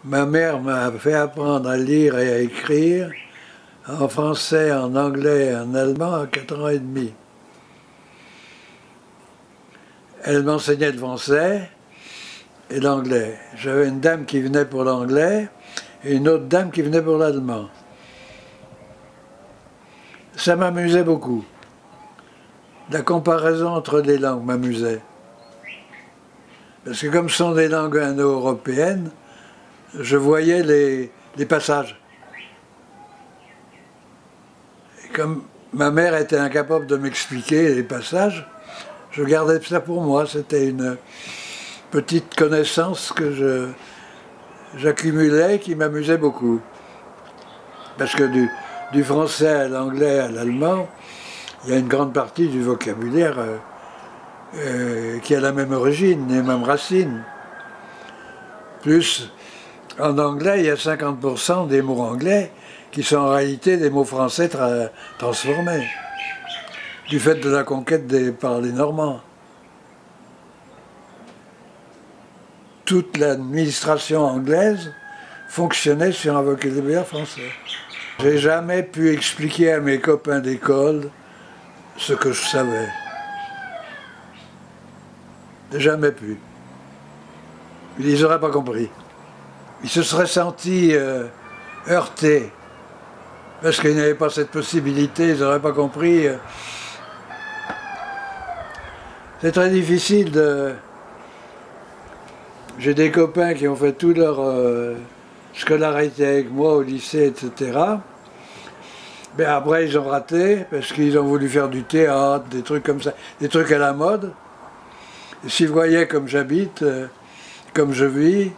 Ma mère m'a fait apprendre à lire et à écrire en français, en anglais et en allemand à 4 ans et demi. Elle m'enseignait le français et l'anglais. J'avais une dame qui venait pour l'anglais et une autre dame qui venait pour l'allemand. Ça m'amusait beaucoup. La comparaison entre les langues m'amusait. Parce que comme ce sont des langues indo-européennes, je voyais les passages. Et comme ma mère était incapable de m'expliquer les passages, je gardais ça pour moi. C'était une petite connaissance que j'accumulais qui m'amusait beaucoup. Parce que du français à l'anglais à l'allemand, il y a une grande partie du vocabulaire qui a la même origine, les mêmes racines. Plus, en anglais, il y a 50% des mots anglais qui sont en réalité des mots français transformés, du fait de la conquête par les Normands. Toute l'administration anglaise fonctionnait sur un vocabulaire français. J'ai jamais pu expliquer à mes copains d'école ce que je savais. J'ai jamais pu. Ils n'auraient pas compris. Ils se seraient sentis heurtés. Parce qu'ils n'avaient pas cette possibilité, ils n'auraient pas compris. C'est très difficile de... J'ai des copains qui ont fait toute leur scolarité avec moi au lycée, etc. Mais après, ils ont raté parce qu'ils ont voulu faire du théâtre, des trucs comme ça, des trucs à la mode. Et s'ils voyaient comme j'habite, comme je vis,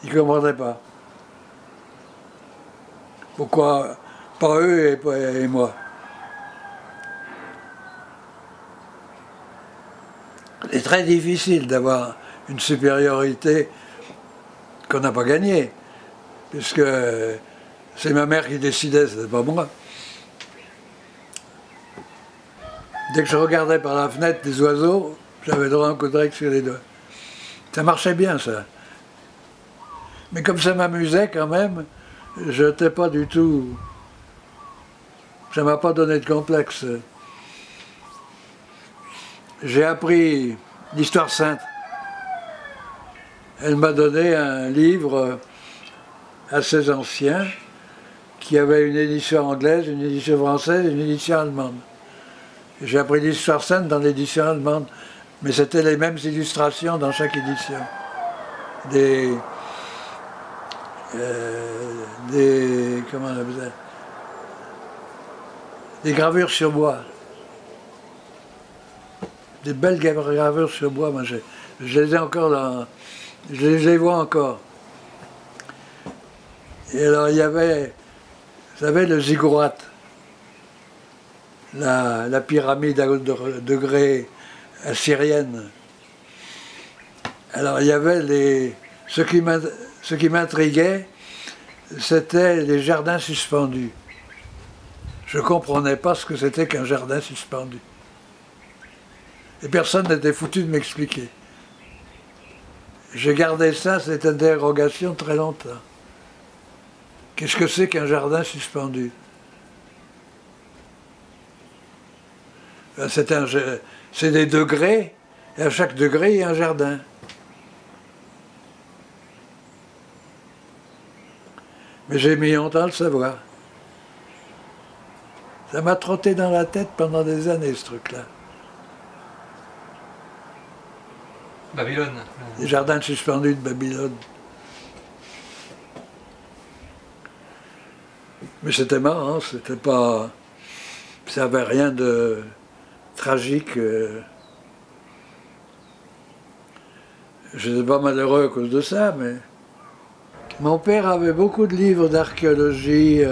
ils ne comprendraient pas. Pourquoi pas eux et moi? C'est très difficile d'avoir une supériorité qu'on n'a pas gagnée, puisque c'est ma mère qui décidait, ce n'était pas moi. Dès que je regardais par la fenêtre des oiseaux, j'avais droit à un coup de règle sur les doigts. Ça marchait bien, ça. Mais comme ça m'amusait quand même, je n'étais pas du tout... Ça ne m'a pas donné de complexe. J'ai appris l'histoire sainte. Elle m'a donné un livre assez ancien qui avait une édition anglaise, une édition française et une édition allemande. J'ai appris l'histoire sainte dans l'édition allemande, mais c'était les mêmes illustrations dans chaque édition. Comment on appelle ça? Des gravures sur bois. Des belles gravures sur bois, moi je les ai encore dans... Je les vois encore. Et alors il y avait, vous savez, le ziggurat, la pyramide à haut degré assyrienne. Alors il y avait ce qui m'intriguait, c'était les jardins suspendus. Je ne comprenais pas ce que c'était qu'un jardin suspendu. Et personne n'était foutu de m'expliquer. J'ai gardé ça, cette interrogation, très longtemps. Qu'est-ce que c'est qu'un jardin suspendu? C'est des degrés, et à chaque degré, il y a un jardin. Mais j'ai mis longtemps à le savoir. Ça m'a trotté dans la tête pendant des années, ce truc-là. Babylone. Les jardins suspendus de Babylone. Mais c'était marrant, c'était pas... Ça n'avait rien de tragique. Je n'étais pas malheureux à cause de ça, mais... Mon père avait beaucoup de livres d'archéologie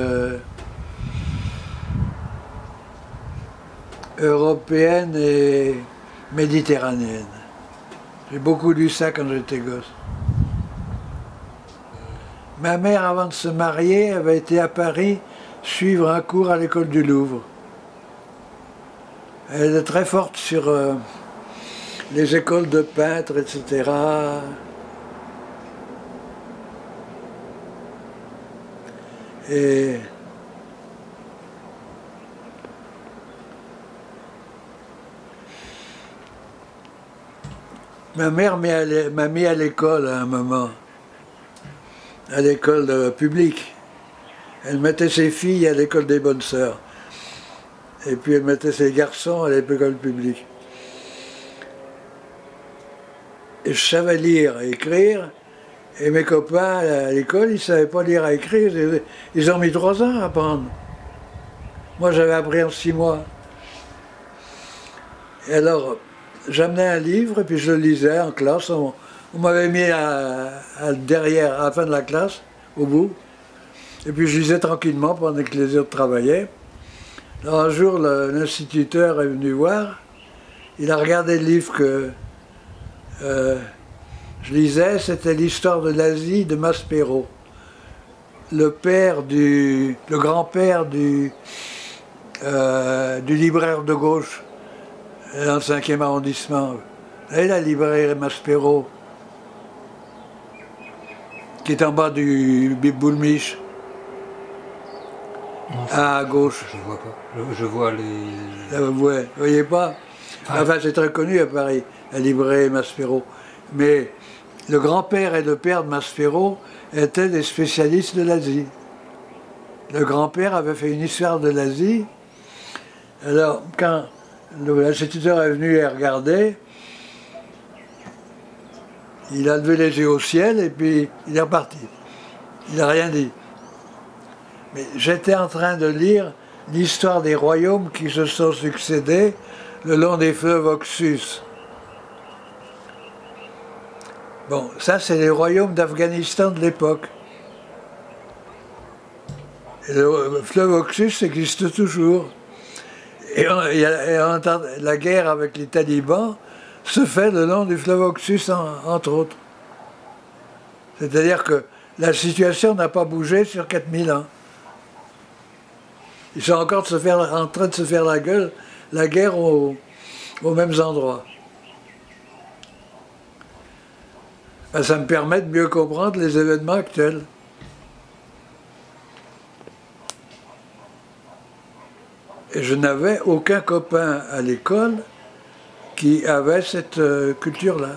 européenne et méditerranéenne. J'ai beaucoup lu ça quand j'étais gosse. Ma mère, avant de se marier, avait été à Paris suivre un cours à l'école du Louvre. Elle est très forte sur les écoles de peintres, etc. Et ma mère m'a mis à l'école à un moment, à l'école publique. Elle mettait ses filles à l'école des bonnes sœurs. Et puis elle mettait ses garçons à l'école publique. Et je savais lire et écrire. Et mes copains à l'école, ils ne savaient pas lire et écrire. Ils ont mis 3 ans à apprendre. Moi, j'avais appris en 6 mois. Et alors, j'amenais un livre et puis je le lisais en classe. On m'avait mis derrière, à la fin de la classe, au bout. Et puis je lisais tranquillement pendant que les autres travaillaient. Alors un jour, l'instituteur est venu voir. Il a regardé le livre que je lisais. C'était l'histoire de l'Asie de Maspero. Le grand-père du libraire de gauche dans le 5e arrondissement. Et la librairie Maspero, qui est en bas du Boulmiche. Non, à gauche. Je vois pas. Je vois les... Vous voyez pas? Enfin, c'est très connu à Paris, la librairie Maspero. Mais le grand-père et le père de Maspero étaient des spécialistes de l'Asie. Le grand-père avait fait une histoire de l'Asie. Alors, quand l'instituteur est venu et regarder, il a levé les yeux au ciel et puis il est reparti. Il n'a rien dit. Mais j'étais en train de lire l'histoire des royaumes qui se sont succédés le long des fleuves Oxus. Bon, ça c'est les royaumes d'Afghanistan de l'époque. Et le fleuve Oxus existe toujours. Et la guerre avec les talibans se fait le long du fleuve Oxus, entre autres. C'est-à-dire que la situation n'a pas bougé sur 4000 ans. Ils sont encore en train de se faire la guerre aux mêmes endroits. Ben, ça me permet de mieux comprendre les événements actuels. Et je n'avais aucun copain à l'école qui avait cette culture-là.